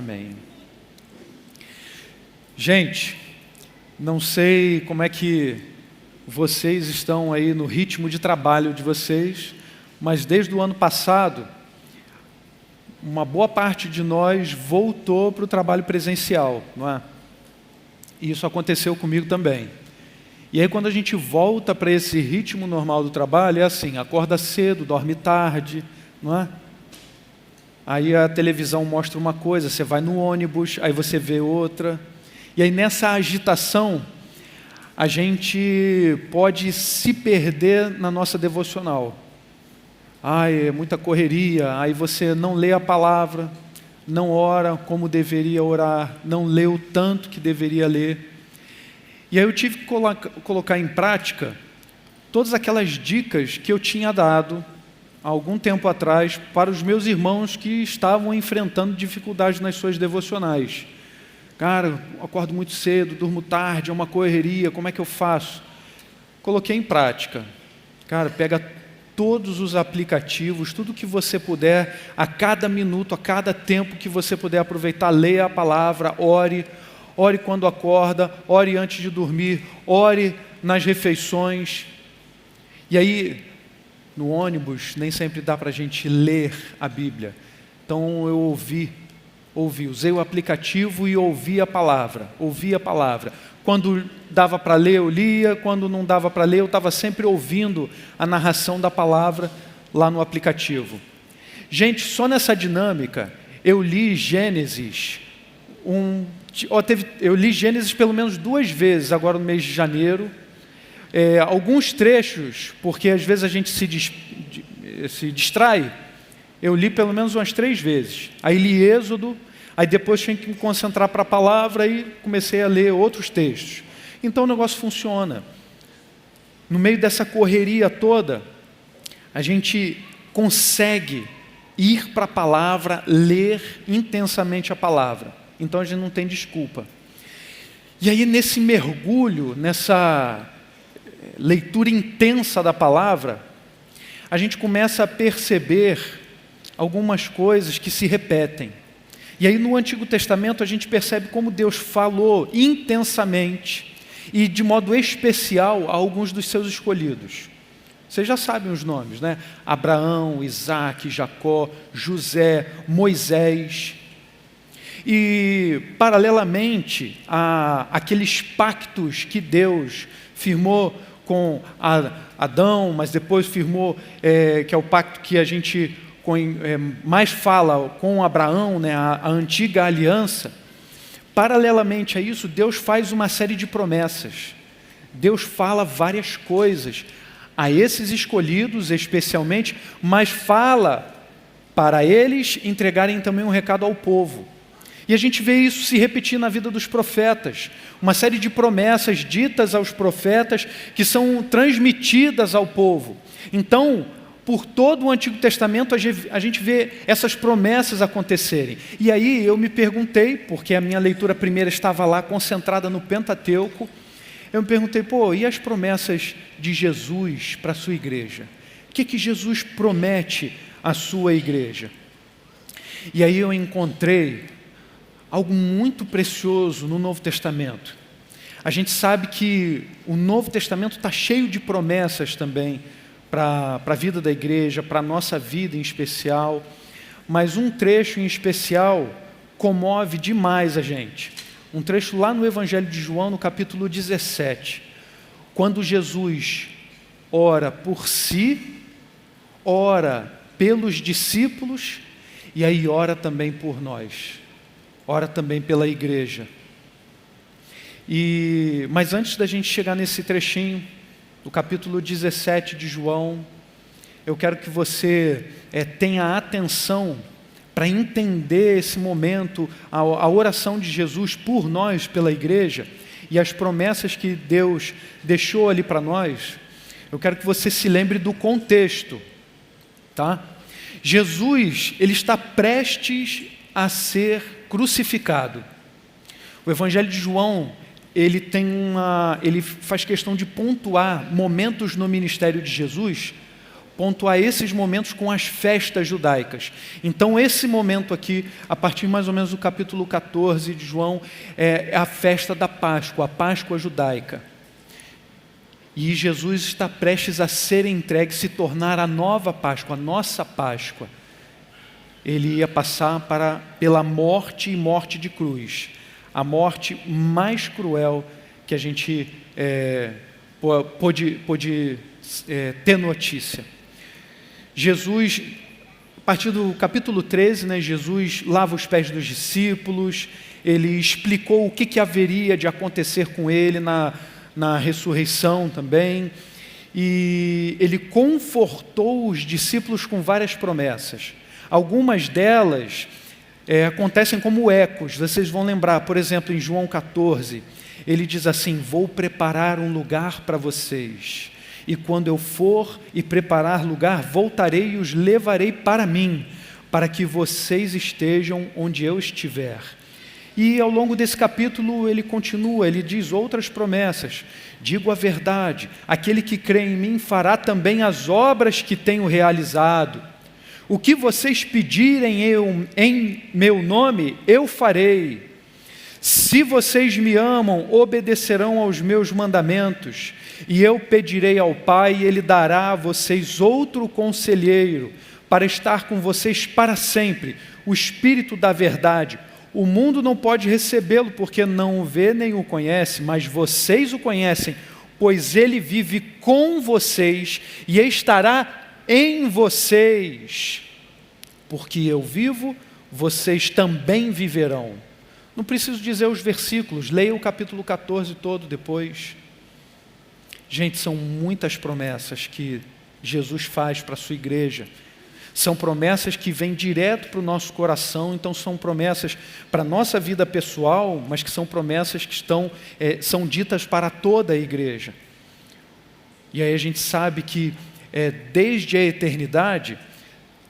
Amém. Gente, não sei como é que vocês estão aí no ritmo de trabalho de vocês, mas desde o ano passado, uma boa parte de nós voltou para o trabalho presencial, não é? E isso aconteceu comigo também. E aí quando a gente volta para esse ritmo normal do trabalho, é assim, acorda cedo, dorme tarde, não é? Aí a televisão mostra uma coisa, você vai no ônibus, aí você vê outra. E aí nessa agitação, a gente pode se perder na nossa devocional. Ai, é muita correria, aí você não lê a palavra, não ora como deveria orar, não lê o tanto que deveria ler. E aí eu tive que colocar em prática todas aquelas dicas que eu tinha dado há algum tempo atrás para os meus irmãos que estavam enfrentando dificuldades nas suas devocionais. Cara, eu acordo muito cedo, durmo tarde, é uma correria, como é que eu faço? Coloquei em prática. Cara, pega todos os aplicativos, tudo que você puder, a cada minuto, a cada tempo que você puder aproveitar, leia a palavra, ore quando acorda, ore antes de dormir, ore nas refeições. E aí, no ônibus, nem sempre dá para a gente ler a Bíblia. Então eu usei o aplicativo e ouvi a palavra. Quando dava para ler, eu lia. Quando não dava para ler, eu estava sempre ouvindo a narração da palavra lá no aplicativo. Gente, só nessa dinâmica, eu li Gênesis, eu li Gênesis pelo menos 2 vezes, agora no mês de janeiro. Alguns trechos, porque às vezes a gente se distrai, eu li pelo menos umas 3 vezes. Aí li Êxodo, aí depois tinha que me concentrar para a palavra e comecei a ler outros textos. Então o negócio funciona. No meio dessa correria toda, a gente consegue ir para a palavra, ler intensamente a palavra. Então a gente não tem desculpa. E aí nesse mergulho, nessa leitura intensa da palavra, a gente começa a perceber algumas coisas que se repetem. E aí no Antigo Testamento a gente percebe como Deus falou intensamente e de modo especial a alguns dos seus escolhidos. Vocês já sabem os nomes, né? Abraão, Isaac, Jacó, José, Moisés. E paralelamente àqueles pactos que Deus firmou com Adão, mas depois firmou, que é o pacto que a gente mais fala com Abraão, né, a antiga aliança. Paralelamente a isso, Deus faz uma série de promessas. Deus fala várias coisas a esses escolhidos especialmente, mas fala para eles entregarem também um recado ao povo. E a gente vê isso se repetir na vida dos profetas. Uma série de promessas ditas aos profetas que são transmitidas ao povo. Então, por todo o Antigo Testamento, a gente vê essas promessas acontecerem. E aí eu me perguntei, porque a minha leitura primeira estava lá concentrada no Pentateuco, eu me perguntei, e as promessas de Jesus para a sua igreja? O que Jesus promete à sua igreja? E aí eu encontrei algo muito precioso no Novo Testamento. A gente sabe que o Novo Testamento está cheio de promessas também para a vida da igreja, para a nossa vida em especial, mas um trecho em especial comove demais a gente. Um trecho lá no Evangelho de João, no capítulo 17, quando Jesus ora por si, ora pelos discípulos e aí ora também por nós. Ora também pela igreja. Mas antes da gente chegar nesse trechinho, do capítulo 17 de João, eu quero que você tenha atenção para entender esse momento, a oração de Jesus por nós, pela igreja, e as promessas que Deus deixou ali para nós. Eu quero que você se lembre do contexto, tá? Jesus, ele está prestes a ser crucificado. O Evangelho de João, ele faz questão de pontuar momentos no ministério de Jesus pontuar esses momentos com as festas judaicas. Então, esse momento aqui, a partir mais ou menos do capítulo 14 de João, é a festa da Páscoa, a Páscoa judaica. E Jesus está prestes a ser entregue, se tornar a nova Páscoa, a nossa Páscoa. Ele ia passar pela morte e morte de cruz, a morte mais cruel que a gente pôde ter notícia. Jesus, a partir do capítulo 13, né, Jesus lava os pés dos discípulos, ele explicou o que haveria de acontecer com ele na ressurreição também, e ele confortou os discípulos com várias promessas. Algumas delas acontecem como ecos, vocês vão lembrar, por exemplo, em João 14, ele diz assim: vou preparar um lugar para vocês, e quando eu for e preparar lugar, voltarei e os levarei para mim, para que vocês estejam onde eu estiver. E ao longo desse capítulo ele continua, ele diz outras promessas: digo a verdade, aquele que crê em mim fará também as obras que tenho realizado. O que vocês pedirem em meu nome, eu farei. Se vocês me amam, obedecerão aos meus mandamentos, e eu pedirei ao Pai, e Ele dará a vocês outro conselheiro, para estar com vocês para sempre, o Espírito da verdade. O mundo não pode recebê-lo, porque não o vê nem o conhece, mas vocês o conhecem, pois Ele vive com vocês, e estará em vocês. Porque eu vivo, vocês também viverão. Não preciso dizer os versículos, leia o capítulo 14 todo depois. Gente, são muitas promessas que Jesus faz para a sua igreja. São promessas que vêm direto para o nosso coração, então são promessas para a nossa vida pessoal, mas que são promessas que são ditas para toda a igreja. E aí a gente sabe que desde a eternidade,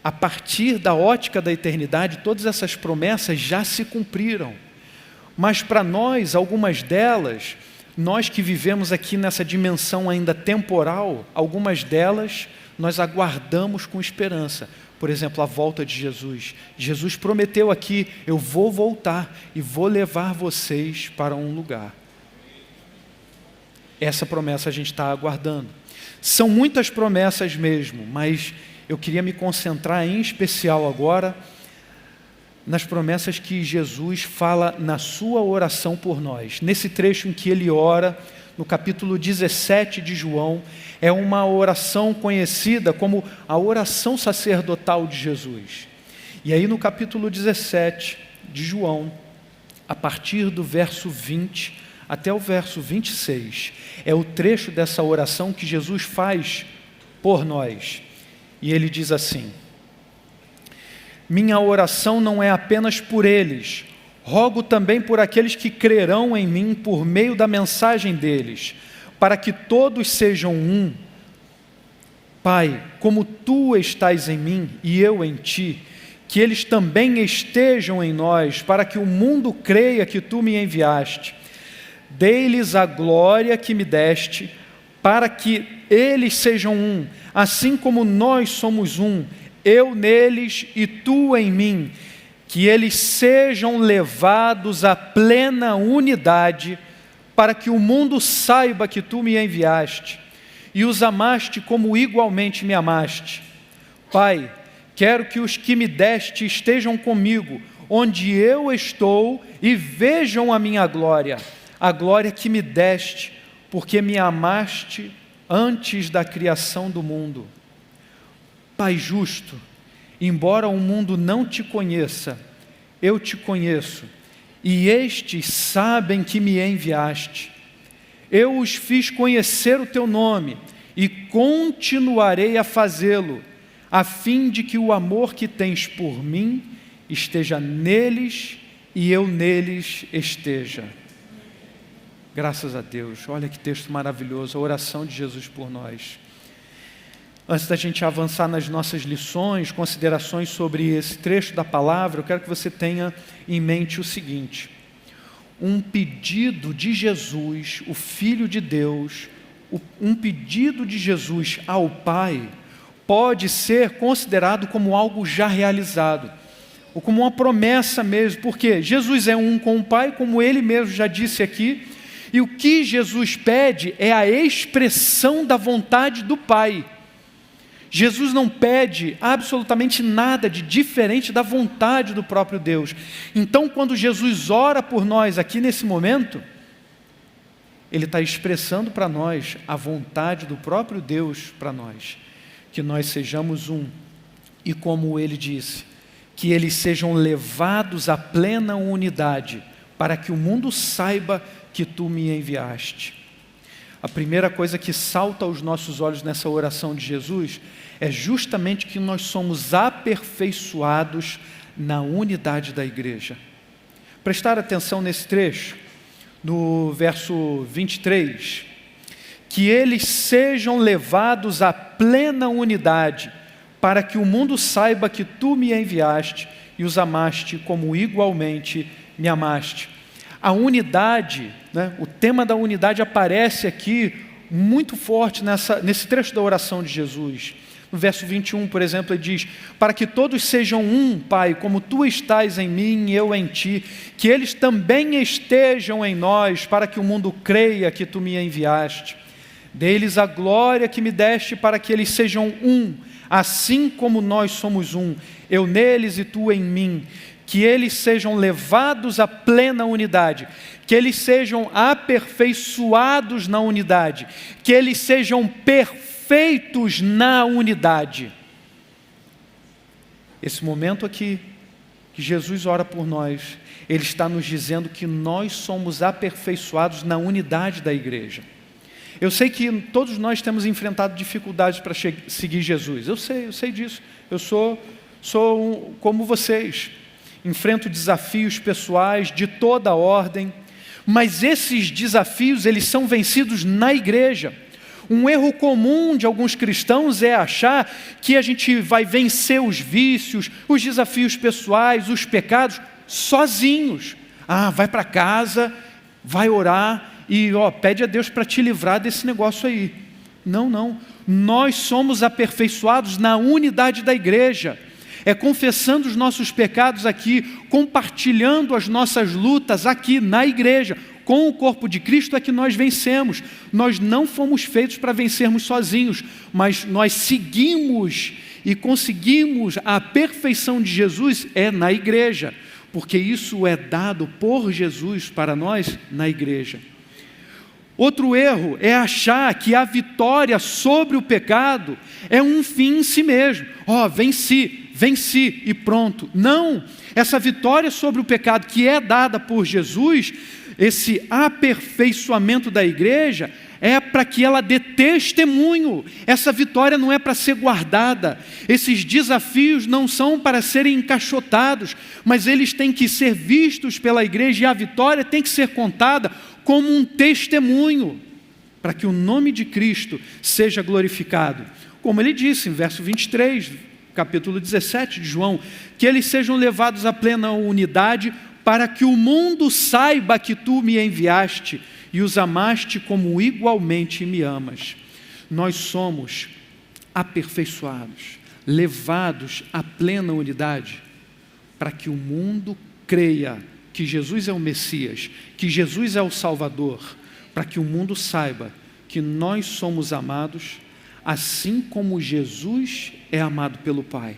a partir da ótica da eternidade, todas essas promessas já se cumpriram. Mas para nós, algumas delas, nós que vivemos aqui nessa dimensão ainda temporal, algumas delas nós aguardamos com esperança. Por exemplo, a volta de Jesus. Jesus prometeu aqui: eu vou voltar e vou levar vocês para um lugar. Essa promessa a gente está aguardando. São muitas promessas mesmo, mas eu queria me concentrar em especial agora nas promessas que Jesus fala na sua oração por nós. Nesse trecho em que ele ora, no capítulo 17 de João, é uma oração conhecida como a oração sacerdotal de Jesus. E aí no capítulo 17 de João, a partir do verso 20 até o verso 26, é o trecho dessa oração que Jesus faz por nós. E ele diz assim: minha oração não é apenas por eles, rogo também por aqueles que crerão em mim por meio da mensagem deles, para que todos sejam um. Pai, como tu estás em mim e eu em ti, que eles também estejam em nós, para que o mundo creia que tu me enviaste. Dei-lhes a glória que me deste, para que eles sejam um, assim como nós somos um, eu neles e tu em mim, que eles sejam levados à plena unidade, para que o mundo saiba que tu me enviaste, e os amaste como igualmente me amaste. Pai, quero que os que me deste estejam comigo, onde eu estou, e vejam a minha glória, a glória que me deste, porque me amaste antes da criação do mundo. Pai justo, embora o mundo não te conheça, eu te conheço, e estes sabem que me enviaste. Eu os fiz conhecer o teu nome, e continuarei a fazê-lo, a fim de que o amor que tens por mim esteja neles, e eu neles esteja. Graças a Deus, olha que texto maravilhoso, a oração de Jesus por nós. Antes da gente avançar nas nossas lições, considerações sobre esse trecho da palavra, eu quero que você tenha em mente o seguinte: um pedido de Jesus, o Filho de Deus, um pedido de Jesus ao Pai, pode ser considerado como algo já realizado, ou como uma promessa mesmo, porque Jesus é um com o Pai, como Ele mesmo já disse aqui, e o que Jesus pede é a expressão da vontade do Pai. Jesus não pede absolutamente nada de diferente da vontade do próprio Deus. Então, quando Jesus ora por nós aqui nesse momento, Ele está expressando para nós a vontade do próprio Deus para nós, que nós sejamos um, e como Ele disse, que eles sejam levados à plena unidade, para que o mundo saiba que Tu me enviaste. A primeira coisa que salta aos nossos olhos nessa oração de Jesus é justamente que nós somos aperfeiçoados na unidade da igreja. Prestar atenção nesse trecho, no verso 23, que eles sejam levados à plena unidade, para que o mundo saiba que Tu me enviaste e os amaste como igualmente me amaste. A unidade, né, o tema da unidade aparece aqui muito forte nesse trecho da oração de Jesus. No verso 21, por exemplo, ele diz: para que todos sejam um, Pai, como Tu estás em mim e eu em Ti, que eles também estejam em nós, para que o mundo creia que Tu me enviaste. Dê-lhes a glória que me deste, para que eles sejam um, assim como nós somos um, eu neles e Tu em mim. Que eles sejam levados à plena unidade, que eles sejam aperfeiçoados na unidade, que eles sejam perfeitos na unidade. Esse momento aqui, que Jesus ora por nós, Ele está nos dizendo que nós somos aperfeiçoados na unidade da igreja. Eu sei que todos nós temos enfrentado dificuldades para seguir Jesus, eu sei disso, eu sou como vocês. Enfrento desafios pessoais de toda a ordem, mas esses desafios, eles são vencidos na igreja. Um erro comum de alguns cristãos é achar que a gente vai vencer os vícios, os desafios pessoais, os pecados, sozinhos. Vai para casa, vai orar e pede a Deus para te livrar desse negócio aí. Não. Nós somos aperfeiçoados na unidade da igreja. É confessando os nossos pecados aqui, compartilhando as nossas lutas aqui na igreja, com o corpo de Cristo é que nós vencemos. Nós não fomos feitos para vencermos sozinhos, mas nós seguimos e conseguimos a perfeição de Jesus na igreja, porque isso é dado por Jesus para nós na igreja. Outro erro é achar que a vitória sobre o pecado é um fim em si mesmo. Venci e pronto. Não, essa vitória sobre o pecado que é dada por Jesus, esse aperfeiçoamento da igreja, é para que ela dê testemunho. Essa vitória não é para ser guardada. Esses desafios não são para serem encaixotados, mas eles têm que ser vistos pela igreja, e a vitória tem que ser contada como um testemunho, para que o nome de Cristo seja glorificado. Como ele disse em verso 23, capítulo 17 de João, que eles sejam levados à plena unidade, para que o mundo saiba que Tu me enviaste e os amaste como igualmente me amas. Nós somos aperfeiçoados, levados à plena unidade, para que o mundo creia que Jesus é o Messias, que Jesus é o Salvador, para que o mundo saiba que nós somos amados, assim como Jesus é amado pelo Pai.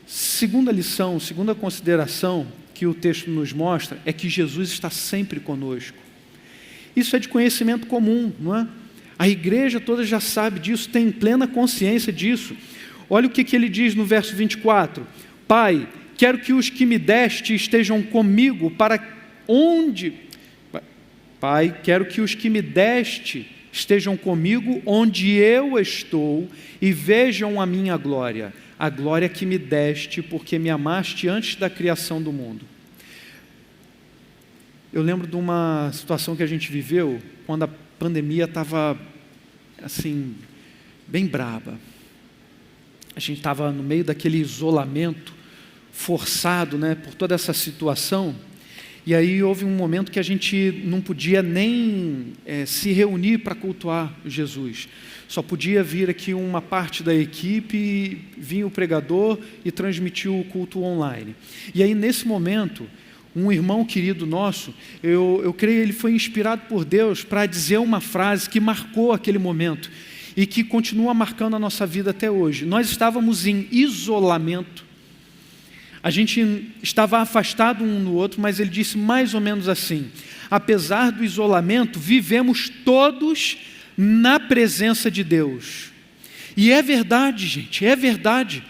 Segunda lição, segunda consideração que o texto nos mostra é que Jesus está sempre conosco. Isso é de conhecimento comum, não é? A igreja toda já sabe disso, tem plena consciência disso. Olha o que ele diz no verso 24: Pai, quero que os que me deste estejam comigo Pai, quero que os que me deste estejam comigo onde eu estou e vejam a minha glória, a glória que me deste, porque me amaste antes da criação do mundo. Eu lembro de uma situação que a gente viveu quando a pandemia estava assim, bem braba. A gente estava no meio daquele isolamento forçado, por toda essa situação. E aí houve um momento que a gente não podia nem se reunir para cultuar Jesus. Só podia vir aqui uma parte da equipe, vinha o pregador e transmitiu o culto online. E aí nesse momento, um irmão querido nosso, eu creio ele foi inspirado por Deus para dizer uma frase que marcou aquele momento e que continua marcando a nossa vida até hoje. Nós estávamos em isolamento. A gente estava afastado um do outro, mas ele disse mais ou menos assim: apesar do isolamento, vivemos todos na presença de Deus. E é verdade, gente, é verdade.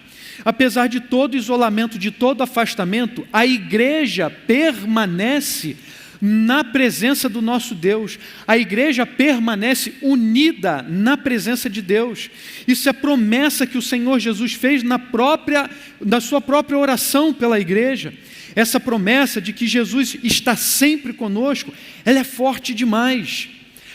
Apesar de todo isolamento, de todo afastamento, a igreja permanece na presença do nosso Deus. A igreja permanece unida na presença de Deus. Isso é promessa que o Senhor Jesus fez na sua própria oração pela igreja. Essa promessa de que Jesus está sempre conosco, ela é forte demais.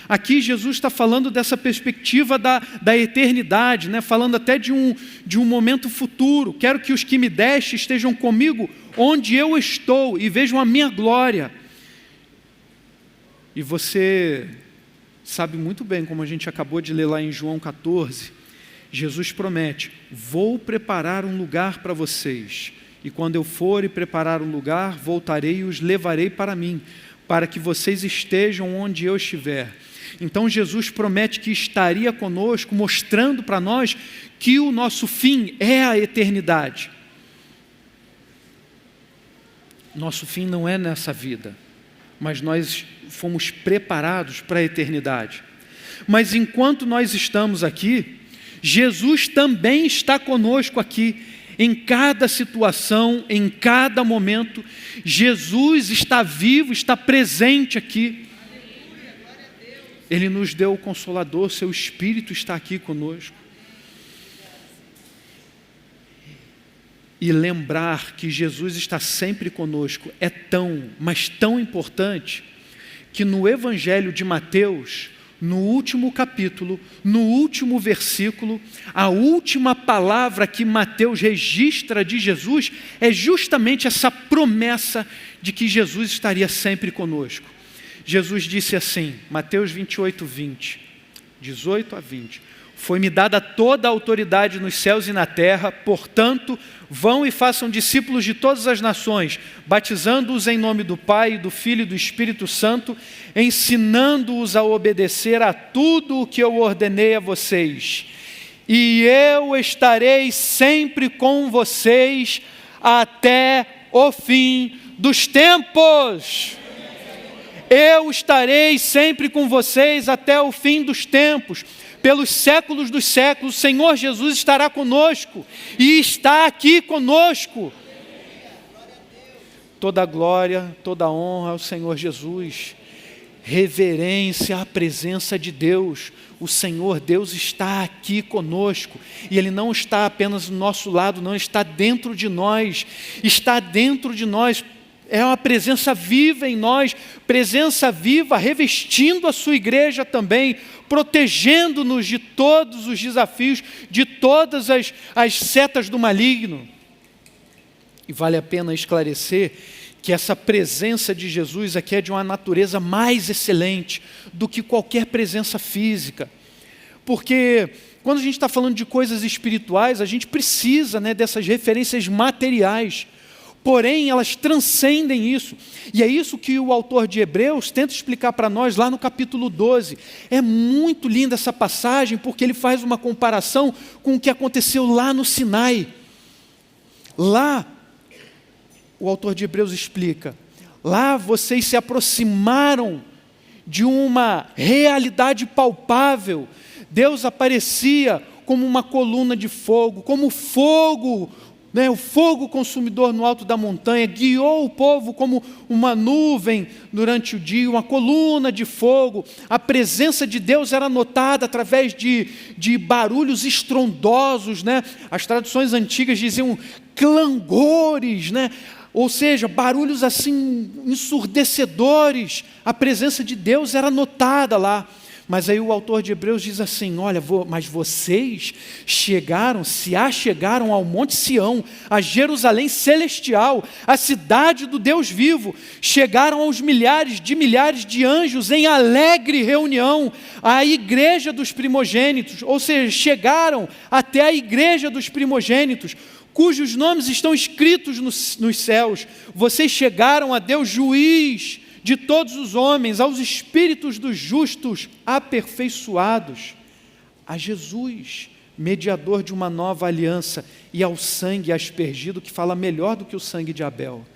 Aqui Jesus está falando dessa perspectiva da eternidade, né? Falando até de um momento futuro. Quero que os que me deste estejam comigo onde eu estou e vejam a minha glória. E você sabe muito bem, como a gente acabou de ler lá em João 14, Jesus promete: vou preparar um lugar para vocês, e quando eu for e preparar um lugar, voltarei e os levarei para mim, para que vocês estejam onde eu estiver. Então Jesus promete que estaria conosco, mostrando para nós que o nosso fim é a eternidade. Nosso fim não é nessa vida, mas nós fomos preparados para a eternidade. Mas enquanto nós estamos aqui, Jesus também está conosco aqui, em cada situação, em cada momento. Jesus está vivo, está presente aqui. Ele nos deu o Consolador, seu Espírito está aqui conosco. E lembrar que Jesus está sempre conosco é tão, mas tão importante, que no Evangelho de Mateus, no último capítulo, no último versículo, a última palavra que Mateus registra de Jesus é justamente essa promessa de que Jesus estaria sempre conosco. Jesus disse assim, Mateus 28, 20, 18 a 20, foi-me dada toda a autoridade nos céus e na terra, portanto, vão e façam discípulos de todas as nações, batizando-os em nome do Pai, do Filho e do Espírito Santo, ensinando-os a obedecer a tudo o que eu ordenei a vocês. E eu estarei sempre com vocês até o fim dos tempos. Eu estarei sempre com vocês até o fim dos tempos. Pelos séculos dos séculos, o Senhor Jesus estará conosco e está aqui conosco. Toda a glória, toda a honra ao Senhor Jesus. Reverência à presença de Deus. O Senhor Deus está aqui conosco e Ele não está apenas do nosso lado, não, está dentro de nós. Está dentro de nós. É uma presença viva em nós, presença viva revestindo a sua igreja também, protegendo-nos de todos os desafios, de todas as setas do maligno. E vale a pena esclarecer que essa presença de Jesus aqui é de uma natureza mais excelente do que qualquer presença física. Porque quando a gente está falando de coisas espirituais, a gente precisa, né, dessas referências materiais. Porém, elas transcendem isso. E é isso que o autor de Hebreus tenta explicar para nós lá no capítulo 12. É muito linda essa passagem, porque ele faz uma comparação com o que aconteceu lá no Sinai. Lá, o autor de Hebreus explica, lá vocês se aproximaram de uma realidade palpável. Deus aparecia como uma coluna de fogo, como fogo, o fogo consumidor no alto da montanha, guiou o povo como uma nuvem durante o dia, uma coluna de fogo. A presença de Deus era notada através de barulhos estrondosos, né? As traduções antigas diziam clangores, né? Ou seja, barulhos assim ensurdecedores. A presença de Deus era notada lá. Mas aí o autor de Hebreus diz assim: olha, mas vocês se achegaram ao Monte Sião, a Jerusalém celestial, a cidade do Deus vivo, chegaram aos milhares de anjos em alegre reunião, à igreja dos primogênitos, ou seja, chegaram até a igreja dos primogênitos, cujos nomes estão escritos nos céus. Vocês chegaram a Deus juiz de todos os homens, aos espíritos dos justos aperfeiçoados, a Jesus, mediador de uma nova aliança, e ao sangue aspergido, que fala melhor do que o sangue de Abel.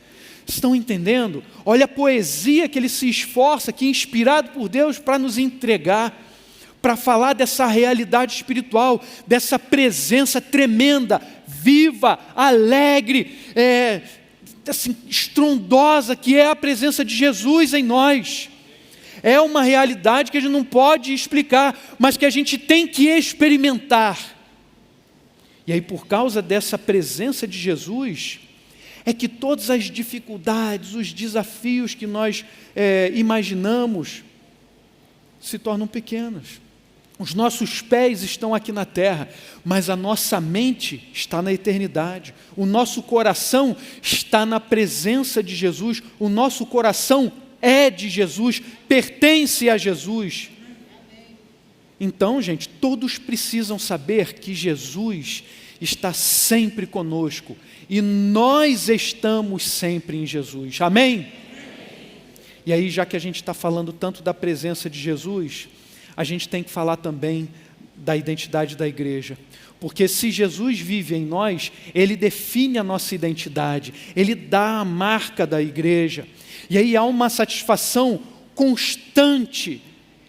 Estão entendendo? Olha a poesia que ele se esforça, que inspirado por Deus para nos entregar, para falar dessa realidade espiritual, dessa presença tremenda, viva, alegre, assim, estrondosa, que é a presença de Jesus em nós. É uma realidade que a gente não pode explicar, mas que a gente tem que experimentar. E aí, por causa dessa presença de Jesus, é que todas as dificuldades, os desafios que nós imaginamos se tornam pequenos. Os nossos pés estão aqui na terra, mas a nossa mente está na eternidade. O nosso coração está na presença de Jesus. O nosso coração é de Jesus, pertence a Jesus. Então, gente, todos precisam saber que Jesus está sempre conosco e nós estamos sempre em Jesus. Amém? E aí, já que a gente está falando tanto da presença de Jesus, a gente tem que falar também da identidade da igreja. Porque se Jesus vive em nós, Ele define a nossa identidade, Ele dá a marca da igreja. E aí há uma satisfação constante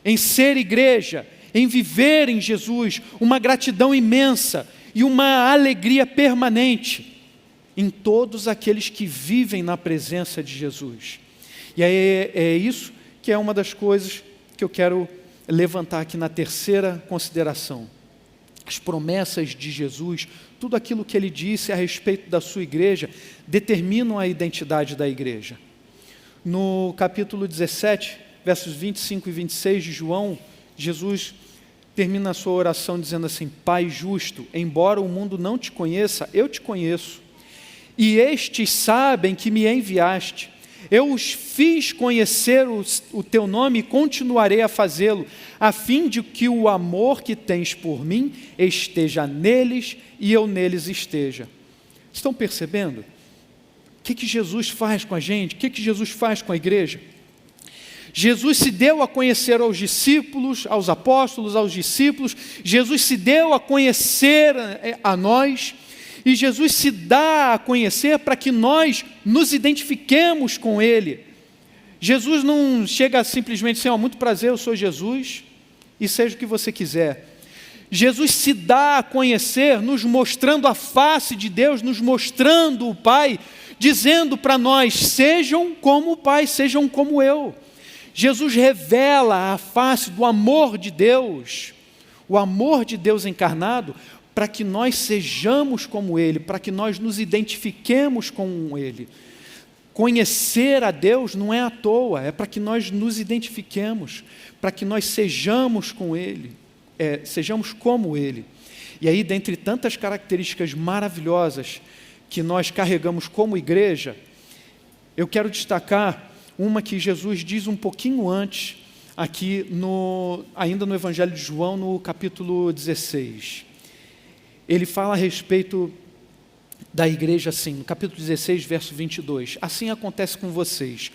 em ser igreja, em viver em Jesus, uma gratidão imensa e uma alegria permanente em todos aqueles que vivem na presença de Jesus. E aí é isso que é uma das coisas que eu quero levantar aqui na terceira consideração. As promessas de Jesus, tudo aquilo que Ele disse a respeito da sua igreja, determinam a identidade da igreja. No capítulo 17, versos 25 e 26 de João, Jesus termina a sua oração dizendo assim: Pai justo, embora o mundo não te conheça, eu te conheço, e estes sabem que me enviaste. Eu os fiz conhecer o teu nome e continuarei a fazê-lo, a fim de que o amor que tens por mim esteja neles e eu neles esteja. Estão percebendo? O que Jesus faz com a gente? O que Jesus faz com a igreja? Jesus se deu a conhecer aos discípulos, aos apóstolos, aos discípulos. Jesus se deu a conhecer a nós. E Jesus se dá a conhecer para que nós nos identifiquemos com Ele. Jesus não chega simplesmente assim: muito prazer, eu sou Jesus, e seja o que você quiser. Jesus se dá a conhecer, nos mostrando a face de Deus, nos mostrando o Pai, dizendo para nós: sejam como o Pai, sejam como eu. Jesus revela a face do amor de Deus, o amor de Deus encarnado, para que nós sejamos como Ele, para que nós nos identifiquemos com Ele. Conhecer a Deus não é à toa, é para que nós nos identifiquemos, para que nós sejamos com Ele, sejamos como Ele. E aí, dentre tantas características maravilhosas que nós carregamos como igreja, eu quero destacar uma que Jesus diz um pouquinho antes, aqui ainda no Evangelho de João, no capítulo 16. Ele fala a respeito da igreja assim, no capítulo 16, verso 22. Assim acontece com vocês.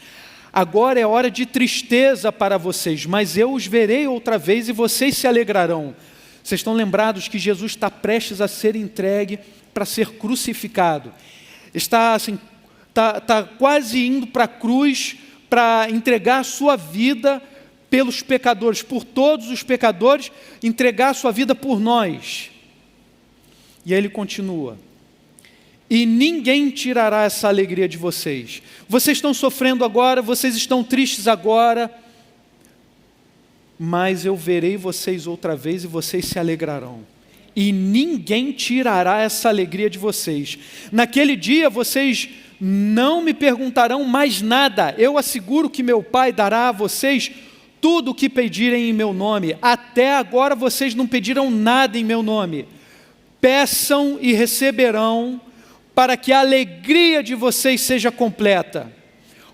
Agora é hora de tristeza para vocês, mas eu os verei outra vez e vocês se alegrarão. Vocês estão lembrados que Jesus está prestes a ser entregue para ser crucificado. Está quase indo para a cruz para entregar a sua vida pelos pecadores, por todos os pecadores, entregar a sua vida por nós. E aí ele continua: e ninguém tirará essa alegria de vocês. Vocês estão sofrendo agora, vocês estão tristes agora, mas eu verei vocês outra vez e vocês se alegrarão. E ninguém tirará essa alegria de vocês. Naquele dia vocês não me perguntarão mais nada. Eu asseguro que meu Pai dará a vocês tudo o que pedirem em meu nome. Até agora vocês não pediram nada em meu nome. Peçam e receberão, para que a alegria de vocês seja completa.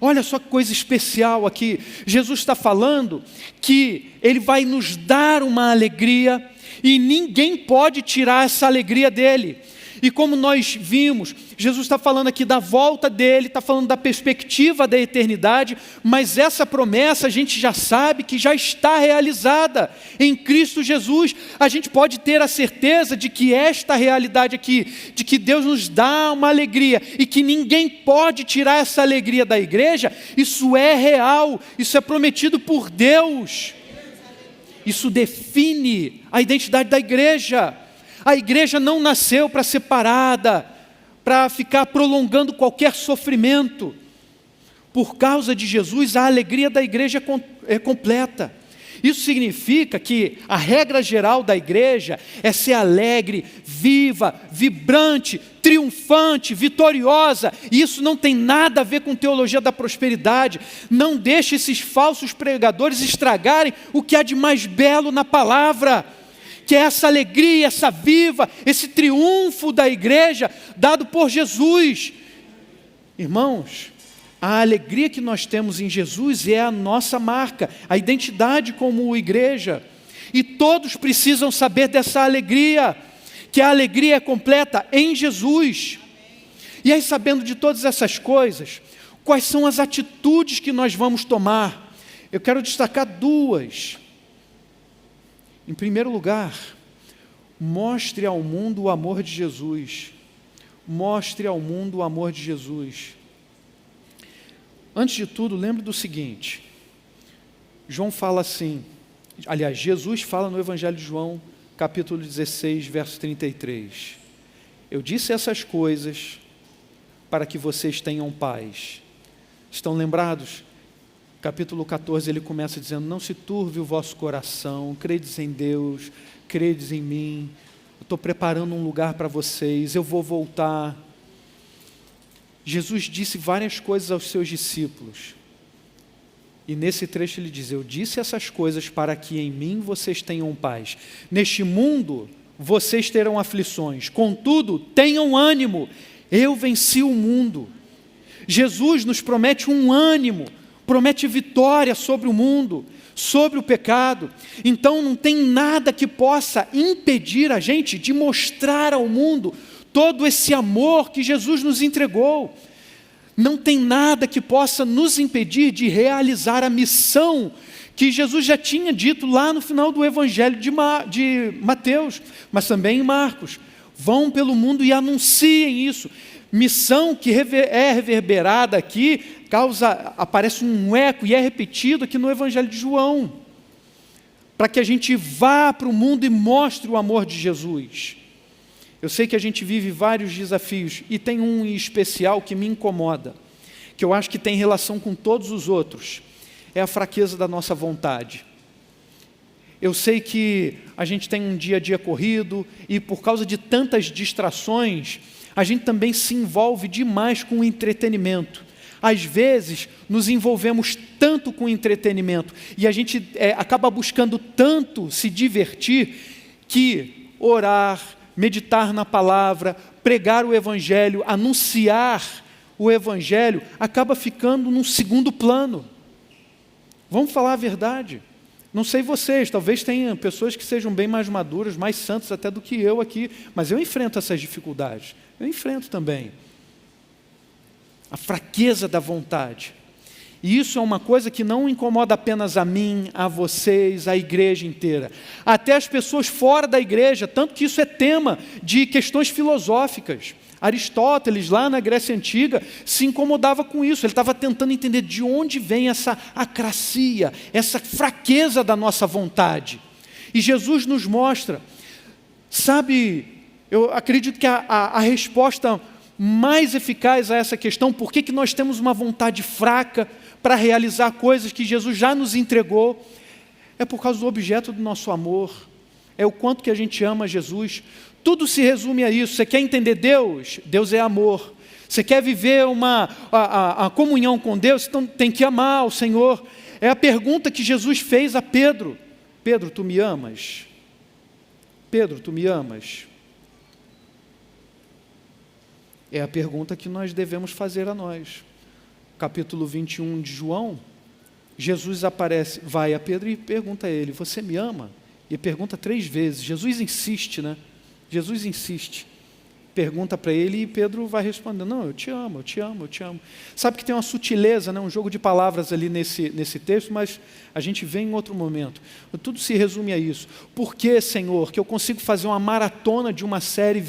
Olha só que coisa especial aqui. Jesus está falando que Ele vai nos dar uma alegria e ninguém pode tirar essa alegria dele. E como nós vimos, Jesus está falando aqui da volta dele, está falando da perspectiva da eternidade, mas essa promessa a gente já sabe que já está realizada em Cristo Jesus. A gente pode ter a certeza de que esta realidade aqui, de que Deus nos dá uma alegria e que ninguém pode tirar essa alegria da igreja, isso é real, isso é prometido por Deus. Isso define a identidade da igreja. A igreja não nasceu para ser parada, para ficar prolongando qualquer sofrimento. Por causa de Jesus, a alegria da igreja é completa. Isso significa que a regra geral da igreja é ser alegre, viva, vibrante, triunfante, vitoriosa. E isso não tem nada a ver com teologia da prosperidade. Não deixe esses falsos pregadores estragarem o que há de mais belo na palavra, que é essa alegria, essa viva, esse triunfo da igreja dado por Jesus. Irmãos, a alegria que nós temos em Jesus é a nossa marca, a identidade como igreja. E todos precisam saber dessa alegria, que a alegria é completa em Jesus. E aí, sabendo de todas essas coisas, quais são as atitudes que nós vamos tomar? Eu quero destacar duas. Em primeiro lugar, mostre ao mundo o amor de Jesus. Mostre ao mundo o amor de Jesus. Antes de tudo, lembre do seguinte, João fala assim, aliás, Jesus fala no Evangelho de João, capítulo 16, verso 33. Eu disse essas coisas para que vocês tenham paz. Estão lembrados? Capítulo 14, ele começa dizendo, não se turve o vosso coração, credes em Deus, credes em mim, eu estou preparando um lugar para vocês, eu vou voltar. Jesus disse várias coisas aos seus discípulos, e nesse trecho ele diz, eu disse essas coisas para que em mim vocês tenham paz. Neste mundo vocês terão aflições, contudo, tenham ânimo, eu venci o mundo. Jesus nos promete um ânimo, promete vitória sobre o mundo, sobre o pecado. Então não tem nada que possa impedir a gente de mostrar ao mundo todo esse amor que Jesus nos entregou. Não tem nada que possa nos impedir de realizar a missão que Jesus já tinha dito lá no final do Evangelho de Mateus, mas também em Marcos. Vão pelo mundo e anunciem isso. Missão que é reverberada aqui, aparece um eco e é repetido aqui no Evangelho de João, para que a gente vá para o mundo e mostre o amor de Jesus. Eu sei que a gente vive vários desafios, e tem um em especial que me incomoda, que eu acho que tem relação com todos os outros, é a fraqueza da nossa vontade. Eu sei que a gente tem um dia a dia corrido, e por causa de tantas distrações, a gente também se envolve demais com o entretenimento. Às vezes, nos envolvemos tanto com o entretenimento, e a gente acaba buscando tanto se divertir, que orar, meditar na palavra, pregar o Evangelho, anunciar o Evangelho, acaba ficando num segundo plano. Vamos falar a verdade. Não sei vocês, talvez tenham pessoas que sejam bem mais maduras, mais santas até do que eu aqui, mas eu enfrento essas dificuldades. Eu enfrento também a fraqueza da vontade. E isso é uma coisa que não incomoda apenas a mim, a vocês, a igreja inteira. Até as pessoas fora da igreja, tanto que isso é tema de questões filosóficas. Aristóteles, lá na Grécia Antiga, se incomodava com isso. Ele estava tentando entender de onde vem essa acracia, essa fraqueza da nossa vontade. E Jesus nos mostra, sabe, eu acredito que a resposta mais eficaz a essa questão, por que nós temos uma vontade fraca para realizar coisas que Jesus já nos entregou, é por causa do objeto do nosso amor, é o quanto que a gente ama Jesus. Tudo se resume a isso. Você quer entender Deus? Deus é amor. Você quer viver a comunhão com Deus? Então tem que amar o Senhor. É a pergunta que Jesus fez a Pedro: Pedro, tu me amas? Pedro, tu me amas? É a pergunta que nós devemos fazer a nós. Capítulo 21 de João, Jesus vai a Pedro e pergunta a ele: você me ama? E pergunta 3 vezes. Jesus insiste, né? Jesus insiste. Pergunta para ele e Pedro vai respondendo: não, eu te amo, eu te amo, eu te amo. Sabe que tem uma sutileza, né? Um jogo de palavras ali nesse texto, mas a gente vê em outro momento. Tudo se resume a isso. Por que, Senhor, que eu consigo fazer uma maratona de uma série,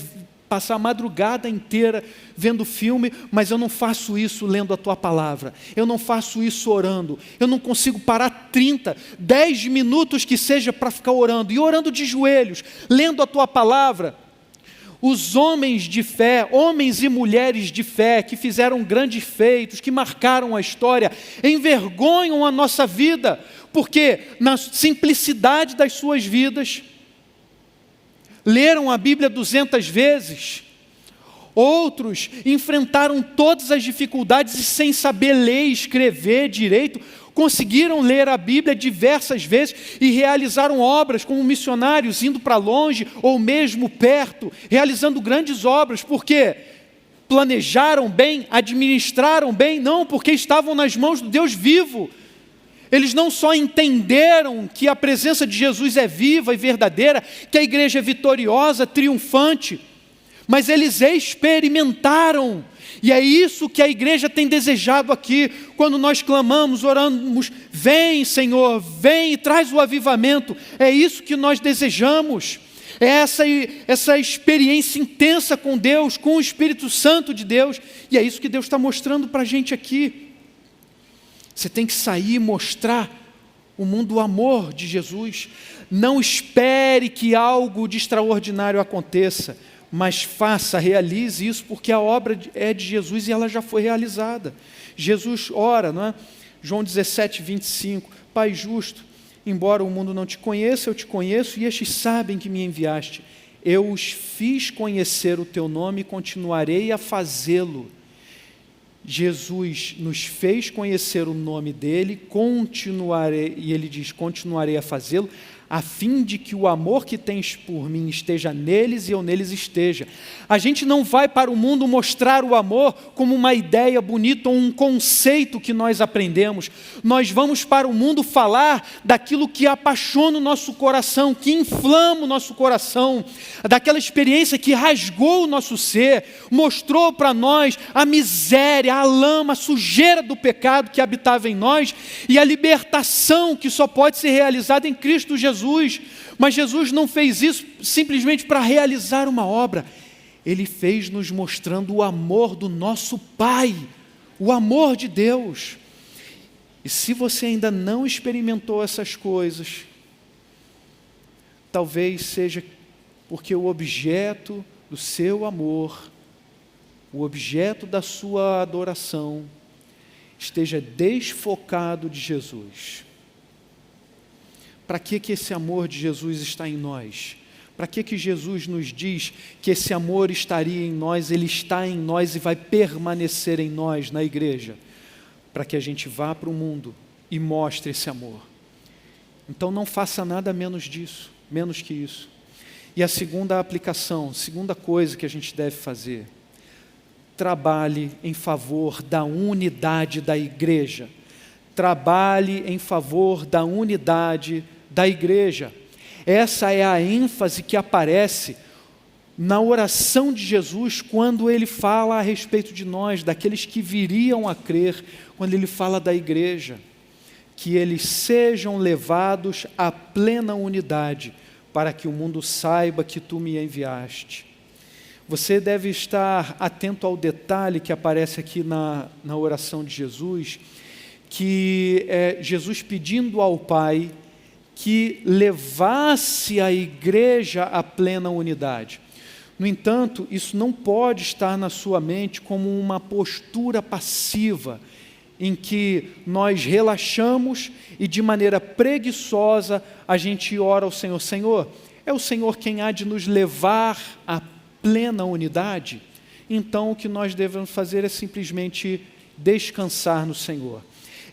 passar a madrugada inteira vendo filme, mas eu não faço isso lendo a Tua palavra, eu não faço isso orando, eu não consigo parar 10 minutos que seja para ficar orando, e orando de joelhos, lendo a Tua palavra. Os homens de fé, homens e mulheres de fé, que fizeram grandes feitos, que marcaram a história, envergonham a nossa vida, porque na simplicidade das suas vidas, leram a Bíblia 200 vezes, outros enfrentaram todas as dificuldades e sem saber ler e escrever direito, conseguiram ler a Bíblia diversas vezes e realizaram obras como missionários, indo para longe ou mesmo perto, realizando grandes obras, porque planejaram bem, administraram bem, não, porque estavam nas mãos do Deus vivo. Eles não só entenderam que a presença de Jesus é viva e verdadeira, que a igreja é vitoriosa, triunfante, mas eles experimentaram. E é isso que a igreja tem desejado aqui, quando nós clamamos, oramos: vem, Senhor, vem e traz o avivamento. É isso que nós desejamos, é essa experiência intensa com Deus, com o Espírito Santo de Deus, e é isso que Deus está mostrando para a gente aqui. Você tem que sair e mostrar o mundo, o amor de Jesus. Não espere que algo de extraordinário aconteça, mas realize isso, porque a obra é de Jesus e ela já foi realizada. Jesus ora, não é? João 17, 25, Pai justo, embora o mundo não te conheça, eu te conheço, e estes sabem que me enviaste. Eu os fiz conhecer o teu nome e continuarei a fazê-lo. Jesus nos fez conhecer o nome dele, e ele diz: continuarei a fazê-lo, a fim de que o amor que tens por mim esteja neles e eu neles esteja. A gente não vai para o mundo mostrar o amor como uma ideia bonita ou um conceito que nós aprendemos. Nós vamos para o mundo falar daquilo que apaixona o nosso coração, que inflama o nosso coração, daquela experiência que rasgou o nosso ser, mostrou para nós a miséria, a lama, a sujeira do pecado que habitava em nós e a libertação que só pode ser realizada em Cristo Jesus. Mas Jesus não fez isso simplesmente para realizar uma obra. Ele fez nos mostrando o amor do nosso Pai, o amor de Deus. E se você ainda não experimentou essas coisas, talvez seja porque o objeto do seu amor, o objeto da sua adoração, esteja desfocado de Jesus. Para que esse amor de Jesus está em nós? Para que Jesus nos diz que esse amor estaria em nós? Ele está em nós e vai permanecer em nós, na igreja, para que a gente vá para o mundo e mostre esse amor. Então não faça nada menos disso, menos que isso. E a segunda aplicação, segunda coisa que a gente deve fazer: trabalhe em favor da unidade da igreja. Trabalhe em favor da unidade da igreja. Essa é a ênfase que aparece na oração de Jesus quando ele fala a respeito de nós, daqueles que viriam a crer, quando ele fala da igreja, que eles sejam levados à plena unidade, para que o mundo saiba que tu me enviaste. Você deve estar atento ao detalhe que aparece aqui na oração de Jesus, que é Jesus pedindo ao Pai que levasse a igreja à plena unidade. No entanto, isso não pode estar na sua mente como uma postura passiva, em que nós relaxamos e de maneira preguiçosa a gente ora ao Senhor: Senhor, é o Senhor quem há de nos levar à plena unidade? Então o que nós devemos fazer é simplesmente descansar no Senhor.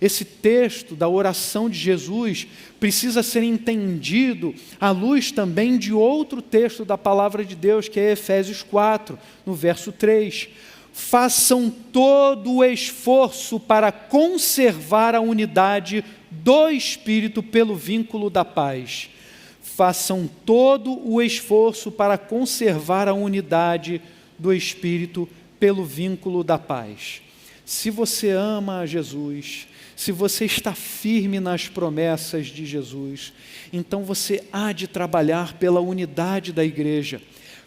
esse texto da oração de Jesus precisa ser entendido à luz também de outro texto da palavra de Deus, que é Efésios 4, no verso 3. Façam todo o esforço para conservar a unidade do Espírito pelo vínculo da paz. Façam todo o esforço para conservar a unidade do Espírito pelo vínculo da paz. Se você ama a Jesus, se você está firme nas promessas de Jesus, então você há de trabalhar pela unidade da igreja.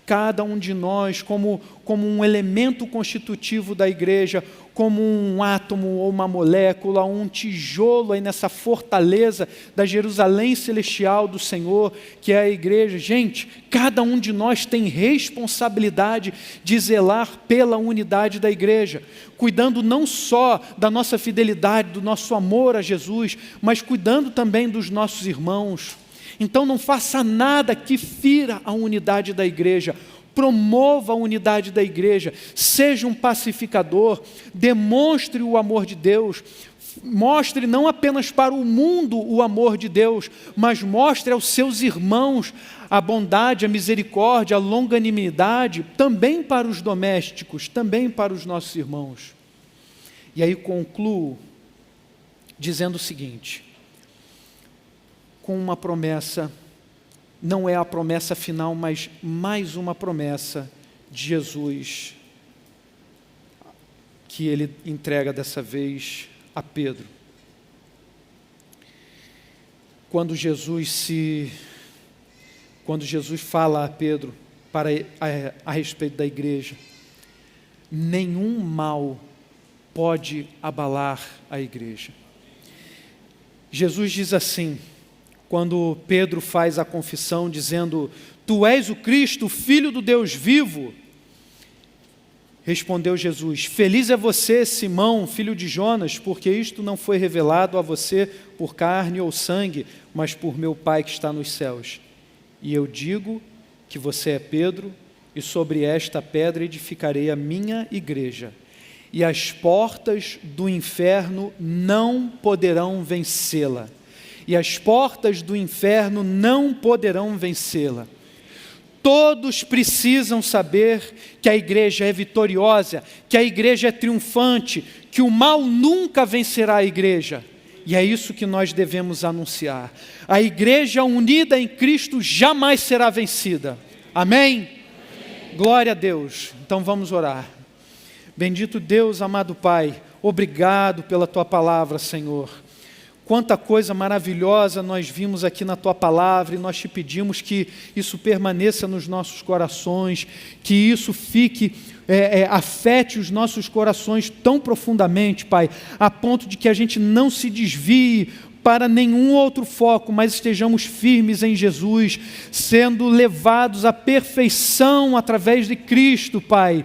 Cada um de nós, como um elemento constitutivo da igreja, como um átomo ou uma molécula, um tijolo aí nessa fortaleza da Jerusalém celestial do Senhor, que é a igreja. Gente, cada um de nós tem responsabilidade de zelar pela unidade da igreja, cuidando não só da nossa fidelidade, do nosso amor a Jesus, mas cuidando também dos nossos irmãos. Então não faça nada que fira a unidade da igreja. Promova a unidade da igreja, seja um pacificador, demonstre o amor de Deus, mostre não apenas para o mundo o amor de Deus, mas mostre aos seus irmãos a bondade, a misericórdia, a longanimidade, também para os domésticos, também para os nossos irmãos. E aí concluo dizendo o seguinte: com uma promessa, não é a promessa final, mas mais uma promessa de Jesus, que ele entrega dessa vez a Pedro. Quando Jesus fala a Pedro a respeito da igreja, nenhum mal pode abalar a igreja. Jesus diz assim, quando Pedro faz a confissão dizendo: Tu és o Cristo, o Filho do Deus vivo. Respondeu Jesus: Feliz é você, Simão, filho de Jonas, porque isto não foi revelado a você por carne ou sangue, mas por meu Pai que está nos céus. E eu digo que você é Pedro, e sobre esta pedra edificarei a minha igreja, e as portas do inferno não poderão vencê-la. E as portas do inferno não poderão vencê-la. Todos precisam saber que a igreja é vitoriosa, que a igreja é triunfante, que o mal nunca vencerá a igreja. E é isso que nós devemos anunciar. A igreja unida em Cristo jamais será vencida. Amém? Glória a Deus. Então vamos orar. Bendito Deus, amado Pai, obrigado pela Tua palavra, Senhor. Quanta coisa maravilhosa nós vimos aqui na Tua palavra, e nós te pedimos que isso permaneça nos nossos corações, que isso afete os nossos corações tão profundamente, Pai, a ponto de que a gente não se desvie para nenhum outro foco, mas estejamos firmes em Jesus, sendo levados à perfeição através de Cristo, Pai,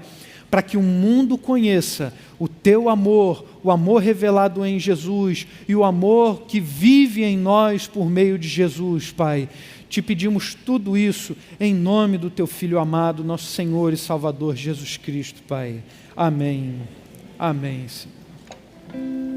para que o mundo conheça o Teu amor, o amor revelado em Jesus e o amor que vive em nós por meio de Jesus, Pai. Te pedimos tudo isso em nome do Teu Filho amado, nosso Senhor e Salvador Jesus Cristo, Pai. Amém. Amém, Senhor.